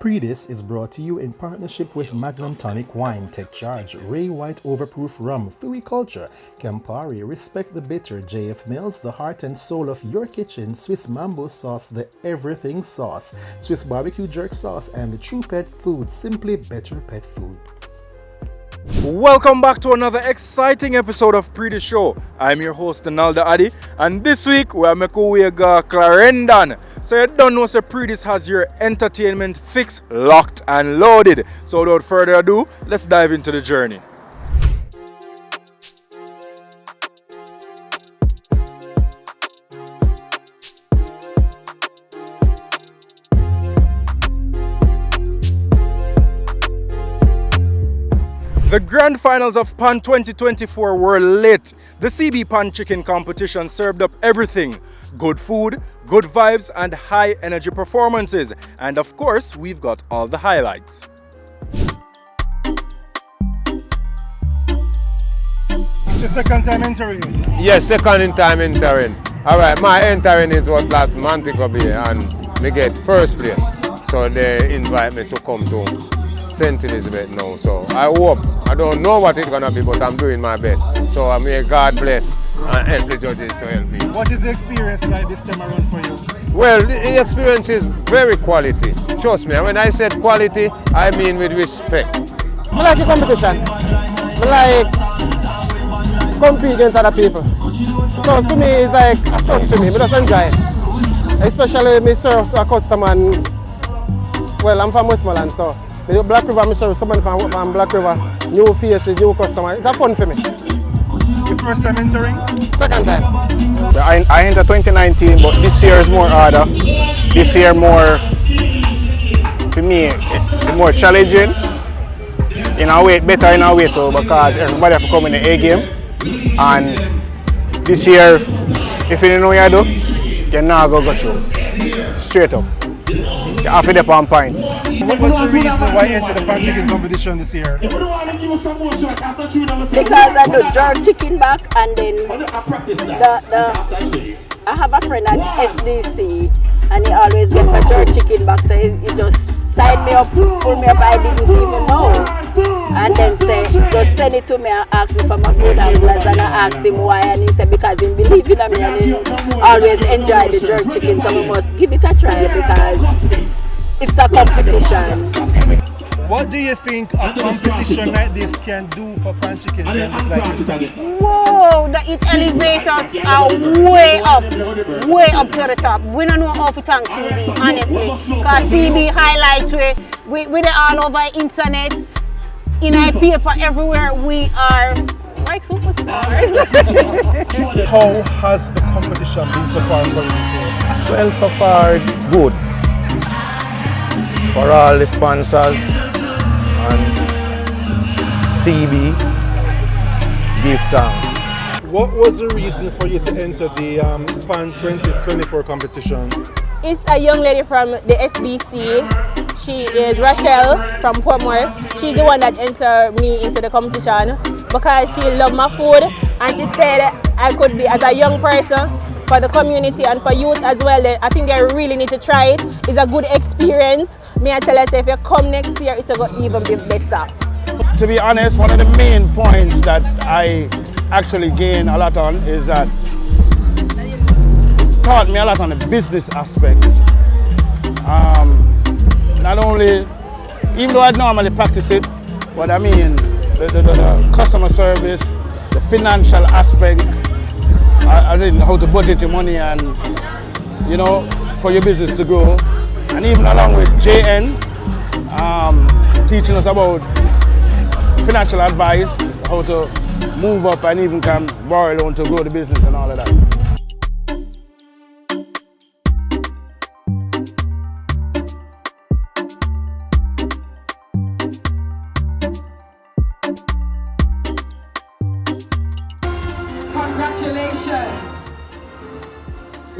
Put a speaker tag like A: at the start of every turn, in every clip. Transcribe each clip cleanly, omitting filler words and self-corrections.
A: Pree Dis is brought to you in partnership with Magnum Tonic Wine, Take Charge, Ray White Overproof Rum, Fui Culture, Campari, Respect the Bitter, JF Mills, the heart and soul of your kitchen, Swiss Mambo Sauce, the Everything Sauce, Swiss Barbecue Jerk Sauce, and the True Pet Food, Simply Better Pet Food.
B: Welcome back to another exciting episode of Pree Dis Show. I'm your host, Naldo Addi, and this week we are making way to Clarendon. So you don't know, so Pree Dis has your entertainment fix, locked and loaded. So without further ado, let's dive into the journey. The grand finals of PAN 2024 were lit. The CB Pan Chicken competition served up everything. Good food, good vibes, and high energy performances. And of course, we've got all the highlights.
A: It's your second time entering?
C: Yes, second time entering. Alright, my entering is what last Montego Bay and we get first place. So they invite me to come to St. Elizabeth now. So I hope, I don't know what it's gonna be, but I'm doing my best. So may God bless and help the judges to help me.
A: What is the experience like this time around for you?
C: Well, the experience is very quality. Trust me, when I said quality, I mean with respect.
D: I like the competition. I like compete against other people. So to me, it's like a fun to me. I just enjoy it. Especially me serve a customer. Well, I'm from Westmoreland, so Black River, I serve someone from Black River, new faces, new customer. It's a fun for me.
A: Your first time entering?
D: Second time.
E: I entered 2019, but this year is more harder. This year more, for me, it's more challenging. In a way, better in a way too, because everybody have to come in the A game. And this year, if you don't know what you do, you're not going to go through. Straight up. You have to be on point.
A: What was the reason why you entered the pan chicken competition this year?
F: Because I do jerk chicken back and then I have a friend at SDC and he always get my jerk chicken back, so he just signed me up, pull me up, I didn't even know. And then say, just send it to me and ask me for my food and glass, and I asked him why, and he said because he believes in me and he always enjoy the jerk chicken, so we must give it a try because it's a competition.
A: What do you think a competition like this can do for pan chicken vendors like this?
G: Whoa, it elevates us way up to the top. We don't know how to thank CB, honestly. Because CB highlights we all over internet, in our paper, everywhere. We are like superstars.
A: How has the competition been so far for you this year?
E: Well, so far, good. For all the sponsors and CB, give thanks.
A: What was the reason for you to enter the PAN 2024 competition?
G: It's a young lady from the SBC. She is Rochelle from Portmore. She's the one that entered me into the competition because she loved my food and she said I could be, as a young person, for the community and for youth as well, then I think they really need to try it. It's a good experience. Me I tell us if you come next year, it's going to even be better.
E: To be honest, one of the main points that I actually gain a lot on is that it taught me a lot on the business aspect. Not only, even though I normally practice it, but I mean the customer service, the financial aspect, as in how to budget your money and, you know, for your business to grow. And even along with JN, teaching us about financial advice, how to move up and even can borrow a loan to grow the business and all of that.
H: Congratulations!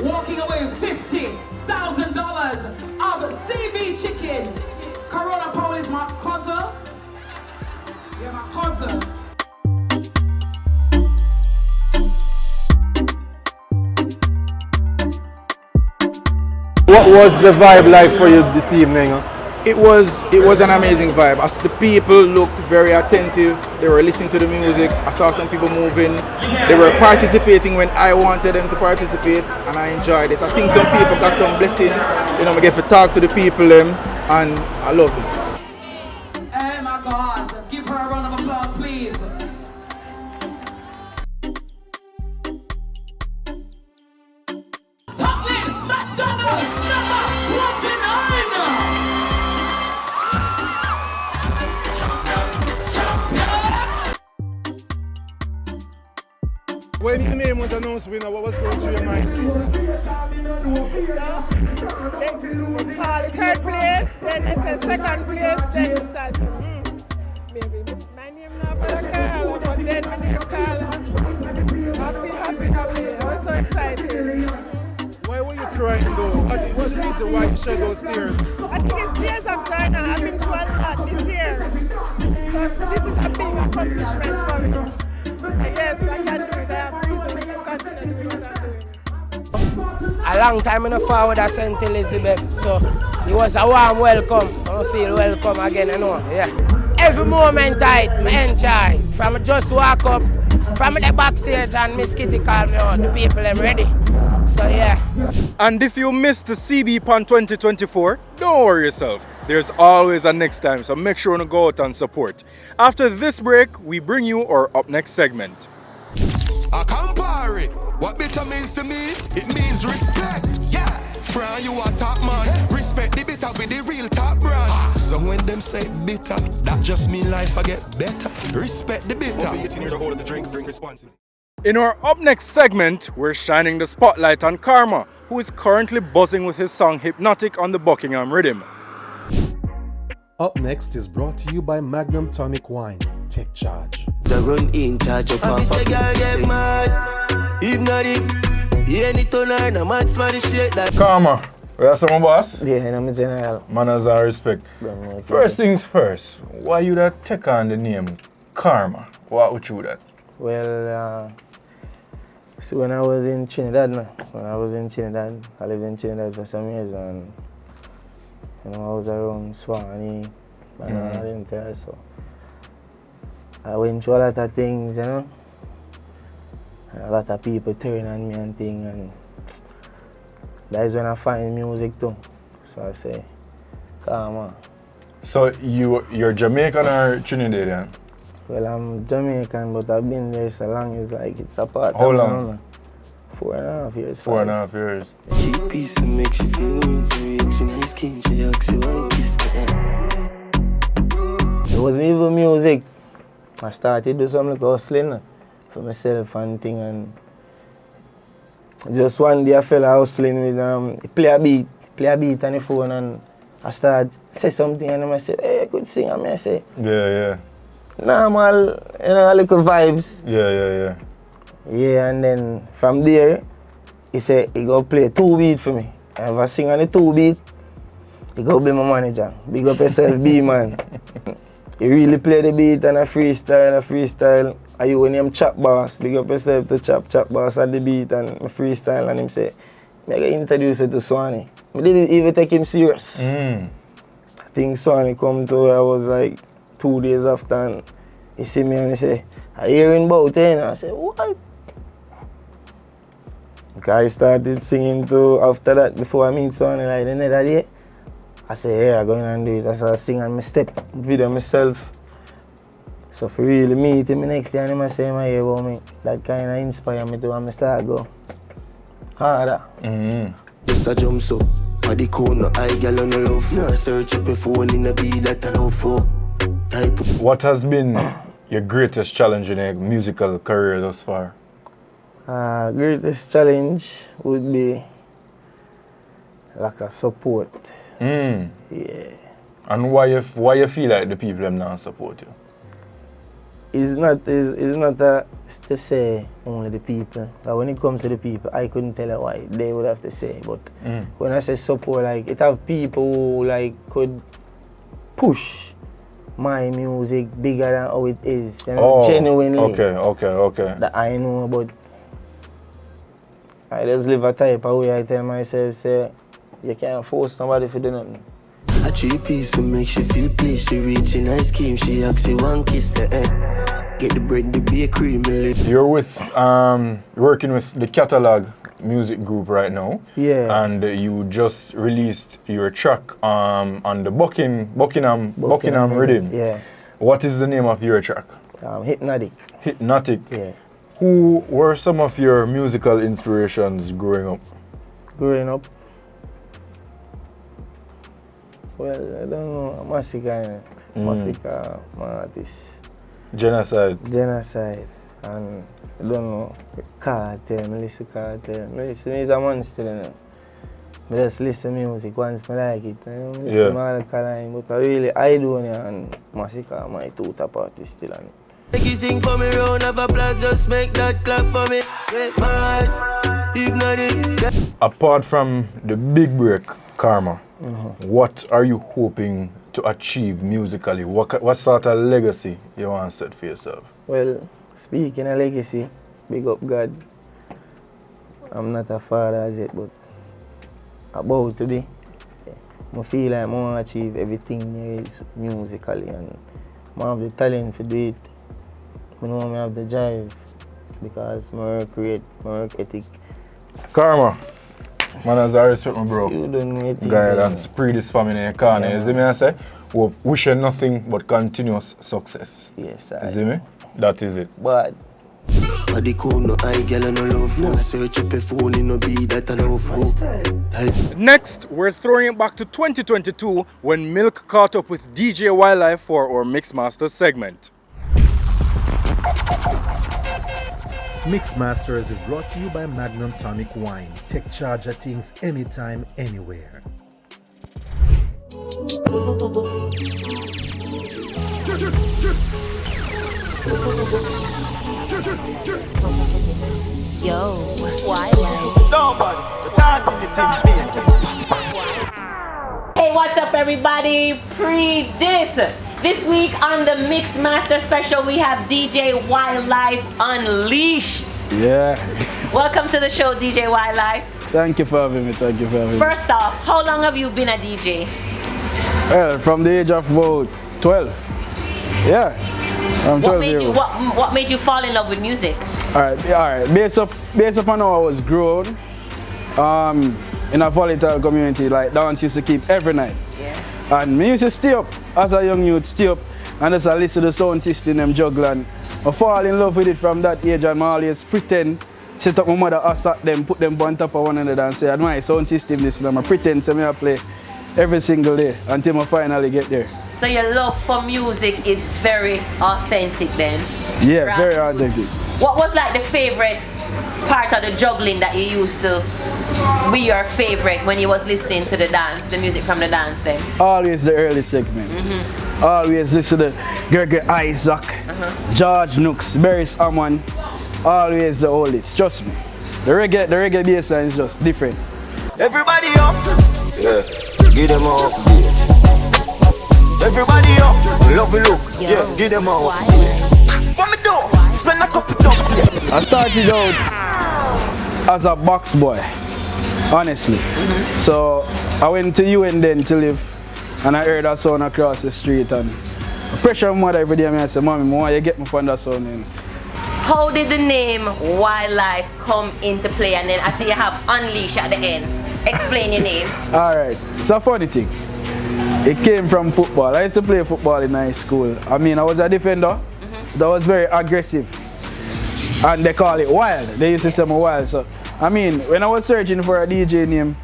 H: Walking away with $50,000 of CB chicken. Corona Power is my cousin. Yeah, my cousin.
E: What was the vibe like for you this evening?
B: It was an amazing vibe. As the people looked very attentive, they were listening to the music. I saw some people moving. They were participating when I wanted them to participate, and I enjoyed it. I think some people got some blessing. You know, I get to talk to the people, and I loved it.
H: Oh my God! Give her a round of applause, please. Totlyn McDonald, number 29.
I: When your name was announced winner, what was going through your mind?
J: They call it third place, then they say second place, then you start saying, maybe my name now Carla, but then my name Carla. Happy. I was so excited.
I: Why were you crying though? What is the why you shed those tears?
J: I think it's tears of joy now. I've been through a lot this year. So this is a big accomplishment for me. So yes, I can do it. I have reasons to continue doing what I'm doing.
K: A long time in the forward at St. Elizabeth, so it was a warm welcome. So I feel welcome again, you know. Yeah. Every moment I enjoy. From just walk up, from the backstage and Miss Kitty called me out. The people are ready. So yeah.
B: And if you missed the CB PAN 2024, don't worry yourself. There's always a next time, so make sure to go out and support. After this break, we bring you our up next segment.
L: I compare it. What bitter means to me, it means respect. Yeah, from you a top man. Respect the bitter with the real top brand. So when them say bitter, that just mean life I get better. Respect the bitter. 18 years old to drink responsibly.
B: In our up next segment, we're shining the spotlight on Karmaa, who is currently buzzing with his song Hypnotic on the Buckingham riddim.
A: Up next is brought to you by Magnum Tonic Wine. Take charge.
M: The run in charge of my fucking get mad. Hypnotic. Yeah, any toner, no mad smarty shit like
B: Karmaa, where are some boss?
K: Yeah, I'm a general.
B: Manners and respect. First things first, why you that take on the name Karmaa? What would you that?
K: Well, so when I was in Trinidad, I lived in Trinidad for some years, and you know, I was around Swanee, and so I went through a lot of things, you know. And a lot of people turn on me and things, and that is when I find music too. So I say, Karmaa.
B: So you're Jamaican or Trinidadian?
K: Well, I'm Jamaican, but I've been there so long, it's like it's a part
B: How
K: of
B: long?
K: me. 4.5 years.
B: 4.5 years.
M: cheap piece to make you feel misery. Nice skin, she asks you one kiss.
K: It wasn't even music. I started to do some like hustling for myself and thing, and just one day I fell hustling with play a beat on the phone, and I started say something, and I said, hey, I could sing, and I say,
B: Yeah.
K: normal, you know, little vibes.
B: Yeah.
K: Yeah, and then from there, he said he go play 2 beat for me. And if I sing on the 2 beat, he go be my manager. Big up yourself, B man. He really play the beat and a freestyle. And you when him chop boss, big up yourself to chop boss at the beat and freestyle, and him say, I gotta introduce you to Swanee. I didn't even take him serious. I think Swanee come to, I was like 2 days after, and he see me and he say, I hearing about it, and I said, what? I started singing too after that, before I meet Swanee, like the other day. I said, yeah, I'm going and do it. I started singing and I step video myself. So if you really meet him the next day and I say my hear about me, that kind of inspire me to and I start go harder.
M: Just a jump so, body corner, eye girl on the love. No search up your phone in a beat that I know for.
B: What has been your greatest challenge in your musical career thus far?
K: Greatest challenge would be lack of support. Yeah.
B: And why you feel like the people them not support you?
K: It's not to say only the people. But when it comes to the people, I couldn't tell you why. They would have to say. But when I say support, like it have people who like could push my music bigger than how it is. You know, genuinely.
B: Okay.
K: That I know, but I just live a type of way. I tell myself, say, you can't force nobody to do nothing.
M: A 3-piece to make she feel pleased. She reaching ice cream, she asks she one kiss. Get the bread, the bakery, me live.
B: You're with, working with the Catalog music group right now.
K: Yeah.
B: And you just released your track on the Buckingham Riddim.
K: Yeah.
B: What is the name of your track?
K: Hypnotic.
B: Hypnotic.
K: Yeah.
B: Who were some of your musical inspirations growing up?
K: Growing up? Well, I don't know. Massacre, Massacre, my artist.
B: Genocide.
K: And I don't know. Cartel, I listen to Cartel. I listen to a monster, you know. I just listen to music once I like it. I listen to all the Caroline, but I do it, and Massacre, my two top artists still.
M: Make you sing for me round of applause, just make that clap for me. Get mad, Hypnotic.
B: Apart from the big break, Karmaa, what are you hoping to achieve musically? What sort of legacy you want to set for yourself?
K: Well, speaking of legacy, big up God. I'm not a father as yet, but about to be. I feel like I want to achieve everything there is musically, and I have the talent to do it. I know I have the drive because I work ethic.
B: Karmaa, man, as I respect my bro.
K: You don't know anything.
B: Guy that's Pree Dis family in your corner. You see me I say? We wish you nothing but continuous success.
K: Yes,
B: you see me? That is it.
K: But
M: Body cool, no eye, girl, and no love. No, search up a phone, it no be that enough.
B: Next, we're throwing it back to 2022 when Milk caught up with DJ Wylyphe for our Mixmaster segment.
A: Mixmasters is brought to you by Magnum Tonic Wine. Take charge of things anytime, anywhere.
N: Yo, Wylyphe. Hey, what's up, everybody? Pree Dis. This week on the Mixmaster special, we have DJ Wylyphe Unleashed.
E: Yeah.
N: Welcome to the show, DJ Wylyphe.
E: Thank you for having me. Thank you for having me.
N: First off, how long have you been a DJ?
E: Well, from the age of about 12. Yeah. I'm 12 years old.
N: What made you fall in love with music?
E: All right. Based upon how I was grown, in a volatile community, like dance used to keep every night.
N: Yeah.
E: And me used to stay up as a young youth, stay up and just listen to the sound system them juggle, and I fall in love with it from that age, and I always pretend, set up my mother, assert them, put them on top of one another and say, my sound system this, and I pretend to me I play every single day until I finally get there.
N: So your love for music is very authentic then?
E: Yeah, very authentic.
N: What was like the favorite part of the juggling that you used to be your favorite when you was listening to the dance, the music from the dance then?
E: Always the early segment. Always listen to Gregory Isaac, George Nooks, Barris Hammond. Always the old hits, trust me. The reggae bass line is just different.
M: Everybody up. Yeah. Give them up. Yeah. Everybody up. Love you look. Yeah. Give them up. What me do? Spend a couple of
E: I started out as a box boy, honestly. So I went to UN then to live, and I heard that sound across the street, and I pressure my mother every day, and I said, Mommy, why you get me from that sound in?
N: How did the name Wylyphe come into play? And then I see you have Unleash at the end. Explain your name.
E: Alright, it's a funny thing. It came from football. I used to play football in high school. I mean, I was a defender that was very aggressive. And they call it wild. They used to say me wild. So, I mean, when I was searching for a DJ name,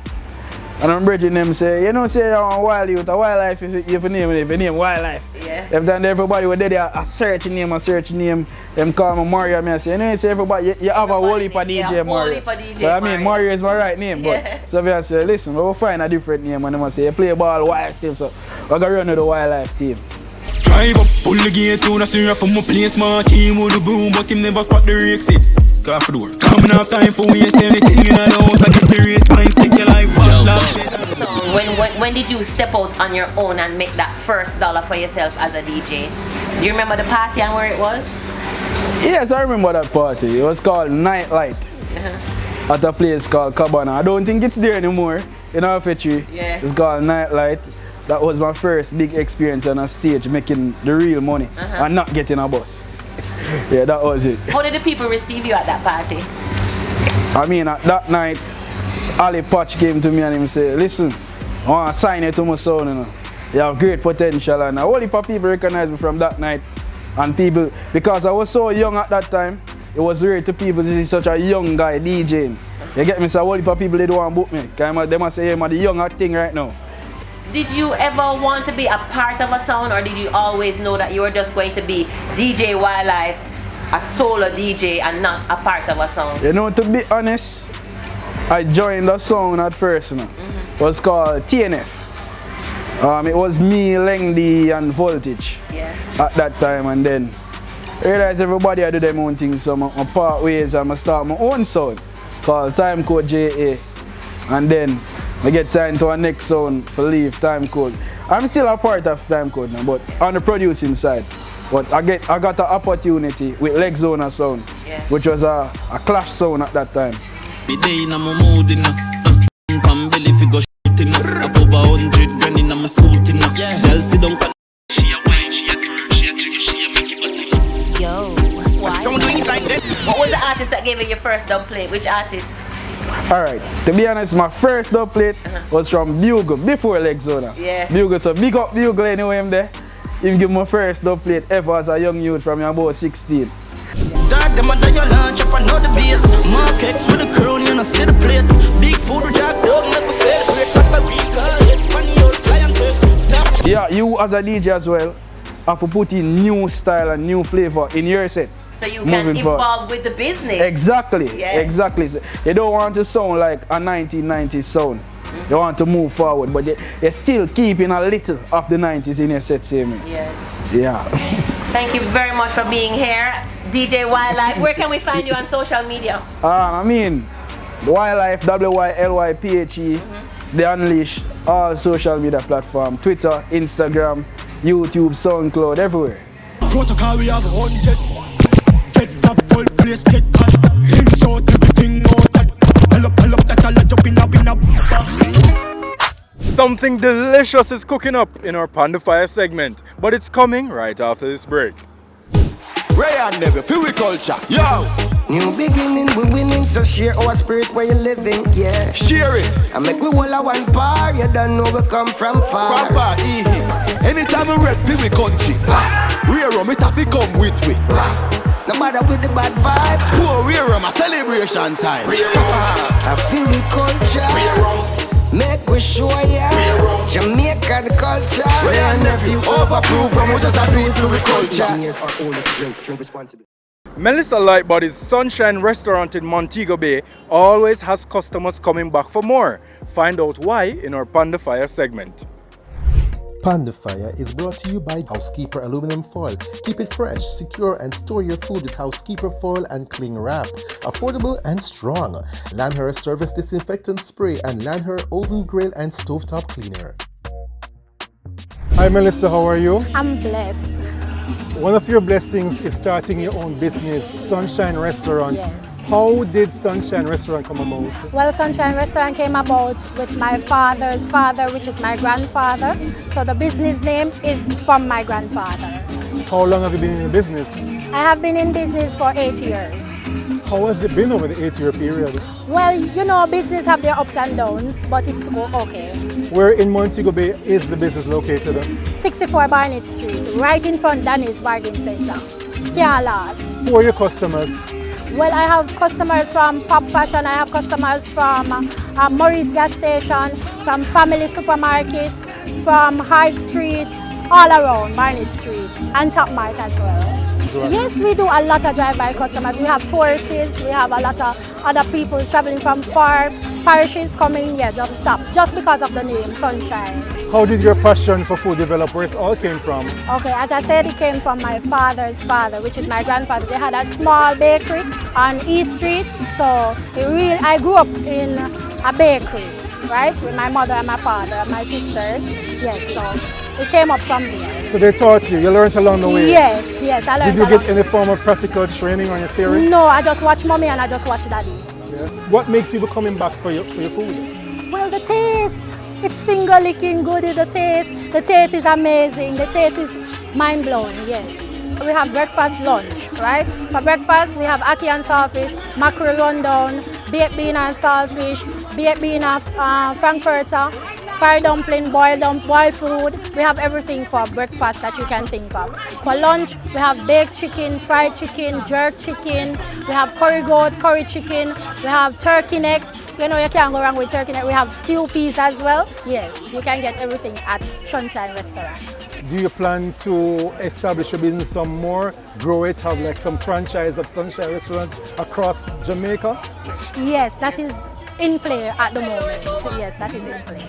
E: and I'm bridging them say, you know, say you're a wild youth, a Wylyphe, if you name it, if you name Wylyphe.
N: Yeah.
E: Everybody was there, a search name, them call me Marr, and I say, you know, say everybody, you have a whole heap of DJ Marr. But I mean, Marr is my right name, but so I say, listen, we'll find a different name, and I say, you play ball wild still, so we're going to run with the Wylyphe team.
O: Drive up, pull the gate down, I see you from my place, my team with the boom, but him never spot the exit. Go for the work. Coming off time for we say anything in the house, I get the race, fine, stick your life,
N: So when did you step out on your own and make that first dollar for yourself as a DJ? Do you remember the party and where it was?
E: Yes, I remember that party. It was called Nightlight at a place called Cabana. I don't think it's there anymore in our factory.
N: Yeah.
E: It's called Nightlight. that was my first big experience on a stage, making the real money and not getting a bus. Yeah, that was it.
N: How did the people receive you at that party?
E: I mean, at that night, Ali Patch came to me and he said, listen, I want to sign you to my sound, you know. You have great potential, and a whole heap of people recognized me from that night. And people, because I was so young at that time, it was rare to people to see such a young guy DJing. You get me? So a whole heap of people, they don't want to book me. Because they must say, hey, I'm the young thing right now.
N: Did you ever want to be a part of a sound, or did you always know that you were just going to be DJ Wylyphe, a solo DJ, and not a part of a sound?
E: You know, to be honest, I joined the sound at first, you know. It was called TNF. It was me, Lengdy, and Voltage at that time, and then I realized everybody had do their own things, so I part ways and I start my own sound called Time Code JA, and then I get signed to a next sound for Leave Time Code. I'm still a part of Time Code now, but on the producing side. But I got an opportunity with Leg Zona sound, which was a clash sound at that time.
O: Be day in my mood in Pam belly figure shooting up over 100 grand in my suit in girl sit down she a wine, she a twirl, she a trigger, she a make it button.
N: Yo, what was the artist that gave you your first dub plate? Which artist?
E: Alright, to be honest, my first dub plate was from Bugle before Leg Zona. Bugle, so big up Bugle anyway him there. He give my first dub plate ever as a young youth from about 16.
O: Dog them a dial launch up another beat. Markex with a crown, you know, see the plate. Big food with jack dog, never celebrate. Costa Rica, Espanol, client.
E: Yeah, you as a DJ as well have to put in new style and new flavor in your set.
N: So you can evolve with the business.
E: Exactly, exactly. You don't want to sound like a 1990s sound. You want to move forward, but you're still keeping a little of the 90s in your set, see me?
N: Yes.
E: Yeah.
N: Thank you very much for being here, DJ Wylyphe. Where can we find you on social media?
E: I mean, Wylyphe, WYLYPHE, they unleash all social media platforms, Twitter, Instagram, YouTube, SoundCloud, everywhere.
O: Protocol we have 100. Get that whole place, get hot. Insult everything, know that. Pull up that I'll jump in up.
B: Something delicious is cooking up in our PAN Di Fyah segment, but it's coming right after this break.
L: Ray and Never, feel we culture, yo!
P: New beginning, we winning, so share our spirit where you living, yeah.
L: Share it!
P: I make we all a one par, you don't know we come from far.
L: From far, anytime we rep, feel we country. Rear rum, it have to come with we.
P: No matter with the bad vibes.
L: Poor rear rum, a celebration time.
P: I feel we culture. Make we show ya Jamaican culture.
L: Ray and Nephew overproof from we just a do it to the culture.
B: Melissa Lightbody's Sunshine Restaurant in Montego Bay always has customers coming back for more. Find out why in our PAN Di Fyah segment.
A: PAN Di Fyah is brought to you by Housekeeper Aluminum Foil. Keep it fresh, secure, and store your food with Housekeeper Foil and Cling Wrap. Affordable and strong. Lanher Service Disinfectant Spray and Lanher Oven Grill and Stovetop Cleaner.
I: Hi Melissa, how are you?
Q: I'm blessed.
I: One of your blessings is starting your own business, Sunshine Restaurant.
Q: Yes.
I: How did Sunshine Restaurant come about?
Q: Well, Sunshine Restaurant came about with my father's father, which is my grandfather. So the business name is from my grandfather.
I: How long have you been in the business?
Q: I have been in business for 8 years.
I: How has it been over the 8-year period?
Q: Well, you know, business have their ups and downs, but it's okay.
I: Where in Montego Bay is the business located?
Q: 64 Barnett Street, right in front of Danny's Bargain Center. Can't last.
I: Who are your customers?
Q: Well, I have customers from Pop Fashion, I have customers from Murray's gas station, from Family Supermarkets, from High Street, all around Barnett Street, and Top Mart as well. Yes, we do a lot of drive-by customers. We have tourists, we have a lot of other people traveling from far parishes coming here, just stop, just because of the name, Sunshine.
I: How did your passion for food develop? Where it all came from?
Q: Okay, as I said, it came from my father's father, which is my grandfather. They had a small bakery on East Street, so I grew up in a bakery, right, with my mother and my father and my sisters. Yes, so it came up from there.
I: So they taught you, you learned along the way?
Q: Yes, I learned.
I: Did you get any form of practical training on your theory?
Q: No, I just watch mommy and I just watch daddy.
I: Yeah. What makes people coming back for your food?
Q: Well, the taste. It's finger licking good in the taste. The taste is amazing. The taste is mind blowing, yes. We have breakfast, lunch, right? For breakfast, we have ackee and saltfish, mackerel rundown, baked bean and saltfish, baked bean and frankfurter, fried dumpling, boiled food. We have everything for breakfast that you can think of. For lunch, we have baked chicken, fried chicken, jerk chicken. We have curry goat, curry chicken. We have turkey neck. You know, you can't go wrong with turkey neck. We have stew peas as well. Yes, you can get everything at Sunshine Restaurant.
I: Do you plan to establish a business some more, grow it, have like some franchise of Sunshine restaurants across Jamaica?
Q: Yes, that is in play at the moment. Yes, that is in play.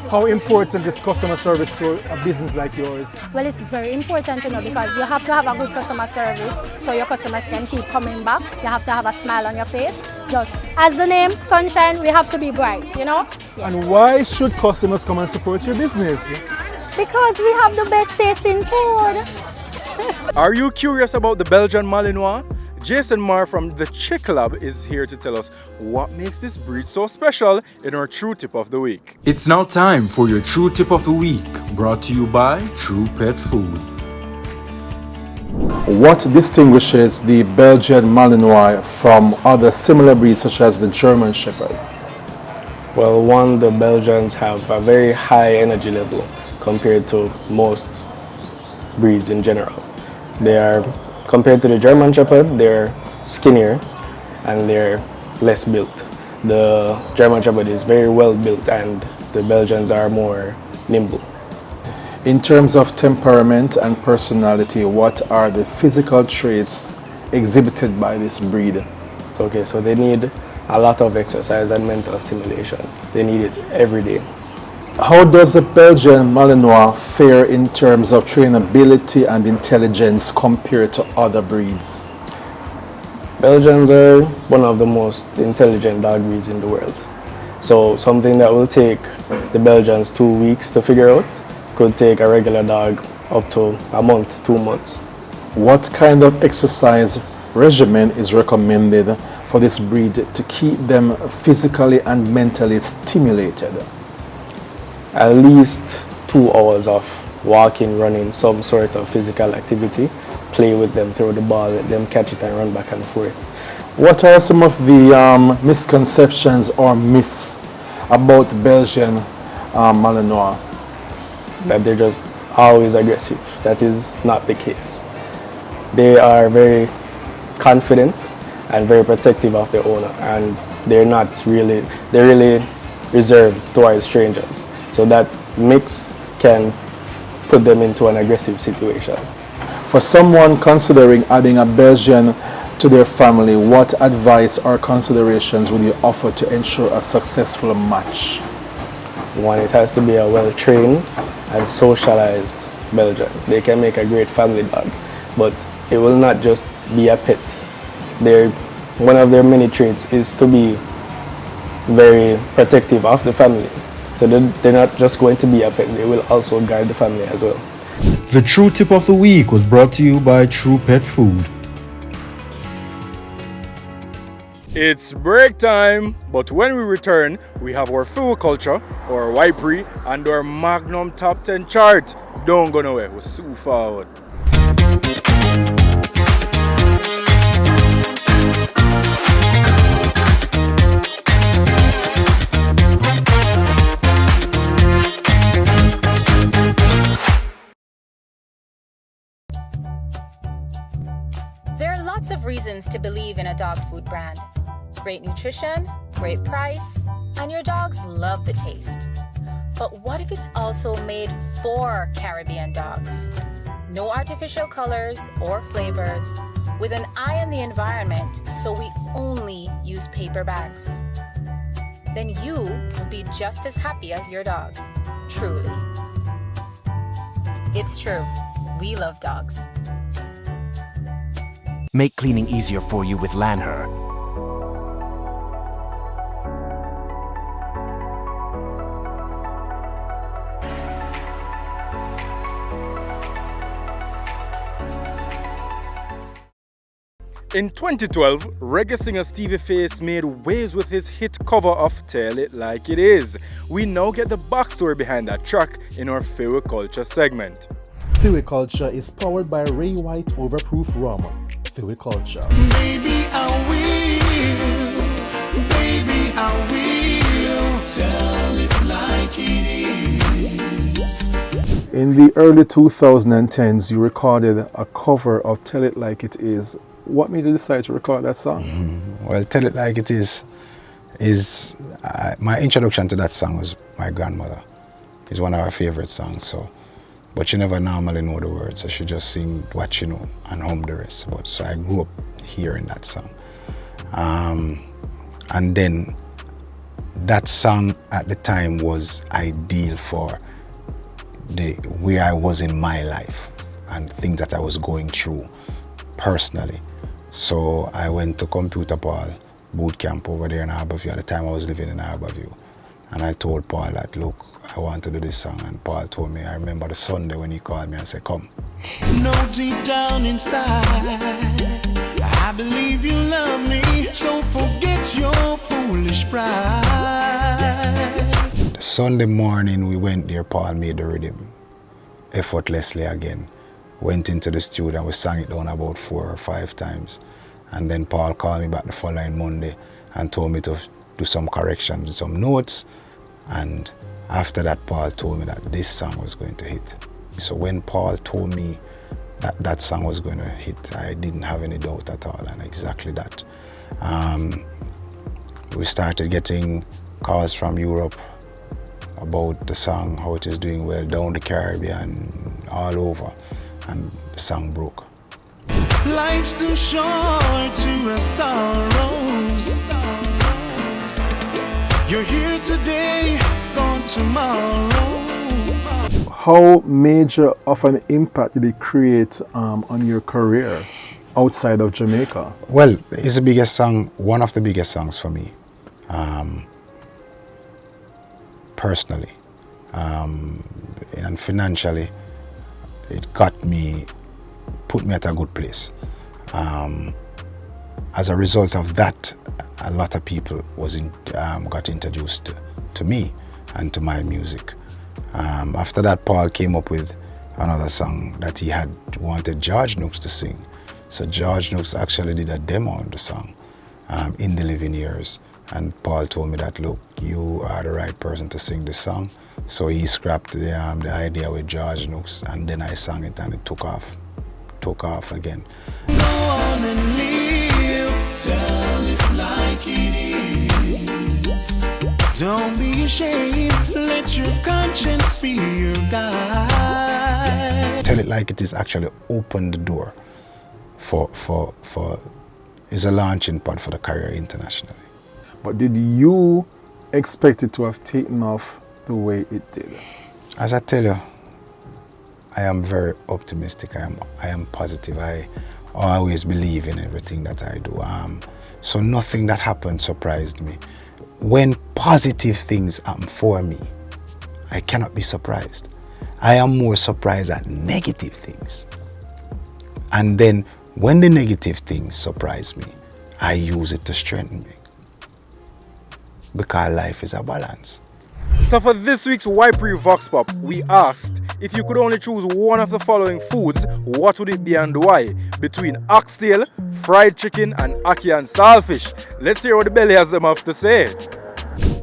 I: How important is customer service to a business like yours?
Q: Well, it's very important, you know, because you have to have a good customer service so your customers can keep coming back. You have to have a smile on your face. Just as the name, Sunshine, we have to be bright, you know? Yes.
I: And why should customers come and support your business?
Q: Because we have the best tasting food.
B: Are you curious about the Belgian Malinois? Jason Marr from the Chick Lab is here to tell us what makes this breed so special in our True Tip of the Week.
R: It's now time for your True Tip of the Week, brought to you by True Pet Food.
A: What distinguishes the Belgian Malinois from other similar breeds such as the German Shepherd?
S: Well, one, the Belgians have a very high energy level compared to most breeds in general. They are, compared to the German Shepherd, they're skinnier and they're less built. The German Shepherd is very well built and the Belgians are more nimble.
A: In terms of temperament and personality, what are the physical traits exhibited by this breed?
S: Okay, so they need a lot of exercise and mental stimulation. They need it every day.
A: How does the Belgian Malinois fare in terms of trainability and intelligence compared to other breeds?
S: Belgians are one of the most intelligent dog breeds in the world. So something that will take the Belgians 2 weeks to figure out could take a regular dog up to a month, 2 months.
A: What kind of exercise regimen is recommended for this breed to keep them physically and mentally stimulated?
S: At least 2 hours of walking, running, some sort of physical activity. Play with them, throw the ball, let them catch it and run back and forth.
A: What are some of the misconceptions or myths about Belgian Malinois?
S: That they're just always aggressive. That is not the case. They are very confident and very protective of their owner, and they're really reserved towards strangers. So that mix can put them into an aggressive situation.
A: For someone considering adding a Belgian to their family, what advice or considerations would you offer to ensure a successful match?
S: One, it has to be a well-trained and socialized Belgian. They can make a great family dog, but it will not just be a pet. One of their many traits is to be very protective of the family. So they're not just going to be a pet, they will also guide the family as well.
R: The True Tip of the Week was brought to you by True Pet Food.
B: It's break time, but when we return, we have our food culture, our Wylyphe, and our Magnum Top 10 chart. Don't go nowhere, we're so forward.
T: There are lots of reasons to believe in a dog food brand. Great nutrition, great price, and your dogs love the taste. But what if it's also made for Caribbean dogs? No artificial colors or flavors, with an eye on the environment, so we only use paper bags. Then you will be just as happy as your dog, truly. It's true, we love dogs.
U: Make cleaning easier for you with Lanher.
B: In 2012, reggae singer Stevie Face made waves with his hit cover of Tell It Like It Is. We now get the backstory behind that track in our Fyah Culture segment.
A: Fyah Culture is powered by Ray White Overproof Rum. Fyah Culture.
L: Baby, I will tell it like it is.
A: In the early 2010s, you recorded a cover of Tell It Like It Is. What made you decide to record that song?
C: Well, Tell It Like It is my introduction to that song was my grandmother. It's one of her favorite songs, but she never normally know the words, so she just sing what she know and hum the rest. So I grew up hearing that song. And then that song at the time was ideal for where I was in my life and things that I was going through personally. So I went to Computer Paul boot camp over there in Harborview. At the time I was living in Harborview. And I told Paul that, look, I want to do this song. And Paul told me, I remember the Sunday when he called me and said, come.
L: No, deep down inside, I believe you love me, so forget your foolish pride.
C: The Sunday morning we went there, Paul made the rhythm effortlessly again. Went into the studio and we sang it down about 4 or 5 times. And then Paul called me back the following Monday and told me to do some corrections, some notes. And after that, Paul told me that this song was going to hit. So when Paul told me that that song was going to hit, I didn't have any doubt at all, and exactly that. We started getting calls from Europe about the song, how it is doing well down the Caribbean, all over, and the song broke.
L: Life's too short to have sorrows. You're here today, gone tomorrow.
A: How major of an impact did it create on your career outside of Jamaica?
C: Well, it's the biggest song, one of the biggest songs for me, personally. And financially, it put me at a good place. As a result of that, a lot of people got introduced to me and to my music. After that, Paul came up with another song that he had wanted George Nooks to sing. So George Nooks actually did a demo on the song in the living years. And Paul told me that, look, you are the right person to sing this song. So he scrapped the idea with George Nooks, and then I sang it and it took off again.
L: Go on and live, tell it like it is. Don't be ashamed, let your conscience be your guide.
C: Tell It Like It Is actually opened the door for is a launching pad for the career internationally.
A: But did you expect it to have taken off the way it did?
C: As I tell you, I am very optimistic. I am positive. I always believe in everything that I do. So nothing that happened surprised me. When positive things happen for me, I cannot be surprised. I am more surprised at negative things. And then when the negative things surprise me, I use it to strengthen me. Because life is a balance.
B: So for this week's Wylyphe Vox Pop, we asked if you could only choose one of the following foods, what would it be and why? Between oxtail, fried chicken, and ackee and saltfish. Let's hear what the belly has them have to say.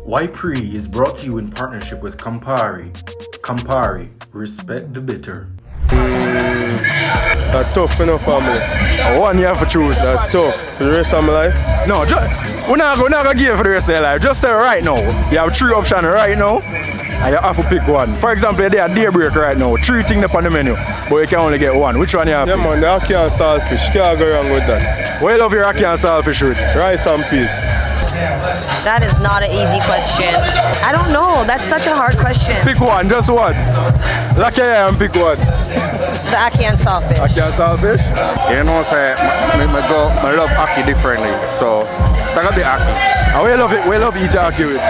R: Wylyphe is brought to you in partnership with Campari. Campari, respect the bitter.
V: That's tough enough for me. One year for choose, that's tough. For the rest of my life?
B: No, we're not gonna give you for the rest of your life. Just say right now. You have 3 options right now, and you have to pick one. For example, they are day break right now. 3 things up on the menu, but you can only get one. Which one you have?
V: Yeah, man, the ackee and saltfish. Can't go wrong with that.
B: What you love your ackee and saltfish with?
V: Rice and peas.
W: That is not an easy question. I don't know. That's such a hard question.
B: Pick one, just one. Lucky and pick one.
W: The ackee and saltfish.
B: Ackee and saltfish?
X: You know, say, I love ackee differently, so that could be ackee.
B: And we love eating ackee with?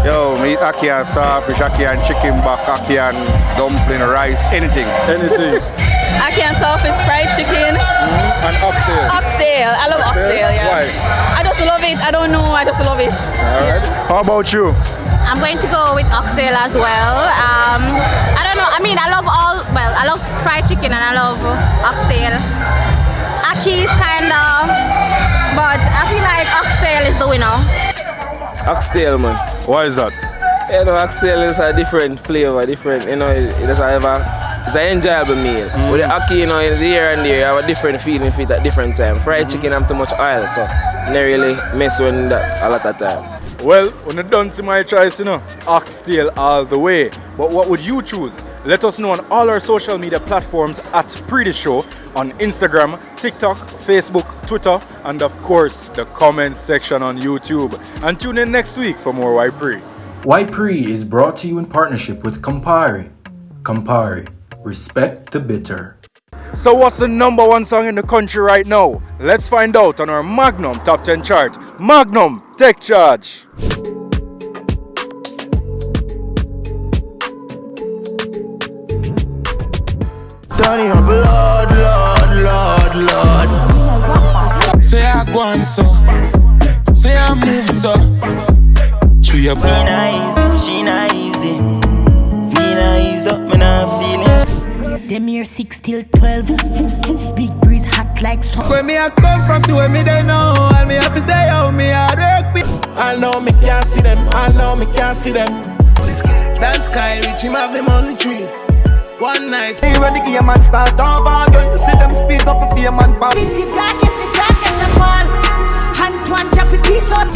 X: Yo, me eat ackee and saltfish, ackee and chicken back, ackee and dumpling, rice, anything.
B: Anything.
D: Ackee and Saltfish fried chicken.
B: And oxtail.
D: Oxtail. I love oxtail, yeah.
B: Why?
D: I just love it. I don't know. I just love it.
B: Alright. How about you?
D: I'm going to go with oxtail as well. I don't know. I mean, I love I love fried chicken and I love oxtail. Ackee is kind of, but I feel like oxtail is the winner.
F: Oxtail, man.
B: Why is that?
F: You know, oxtail is a different flavor, different, you know, it's an enjoyable meal. With the ackee, you know, it's here and there, you have a different feeling for it at different time. Fried chicken have too much oil, so I don't really mess with that a lot of times.
B: Well, when you don't see my choice, you know, oxtail all the way. But what would you choose? Let us know on all our social media platforms at Pree Dis Show, on Instagram, TikTok, Facebook, Twitter, and of course, the comments section on YouTube. And tune in next week for more Why Pree.
R: Why Pree is brought to you in partnership with Campari. Campari, respect the bitter.
B: So what's the #1 song in the country right now? Let's find out on our Magnum Top 10 chart. Magnum, take charge.
M: Turning up, Lord.
O: Say I go on so, say I move so. True your
G: She not easy. Vina ease up, man, I'm feeling.
H: Them here 6 till 12. Big breeze hot like sun.
M: Where me I come from to where me they know. And me have to stay out, me hard work. I know me can't see them. That sky reach him have them on the tree. One night, me ready to game and start off again. To see them speed up for fear man fall.
H: The darkest of all. Hand one drop a piece out.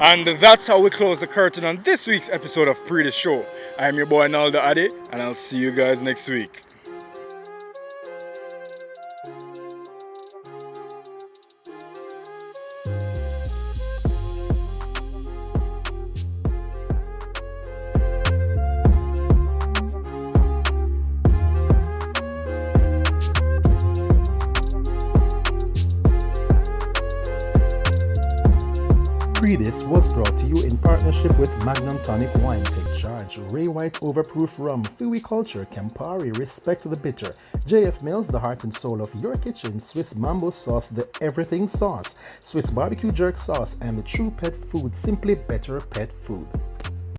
B: And that's how we close the curtain on this week's episode of Pree Dis Show. I am your boy Naldo Addi, and I'll see you guys next week.
A: Pree Dis was brought to you in partnership with Magnum Tonic Wine, Take Charge, Ray White Overproof Rum, Fui Culture, Campari, Respect the Bitter, JF Mills, the heart and soul of your kitchen, Swiss Mambo Sauce, the everything sauce, Swiss Barbecue Jerk Sauce, and the true pet food, Simply Better Pet Food.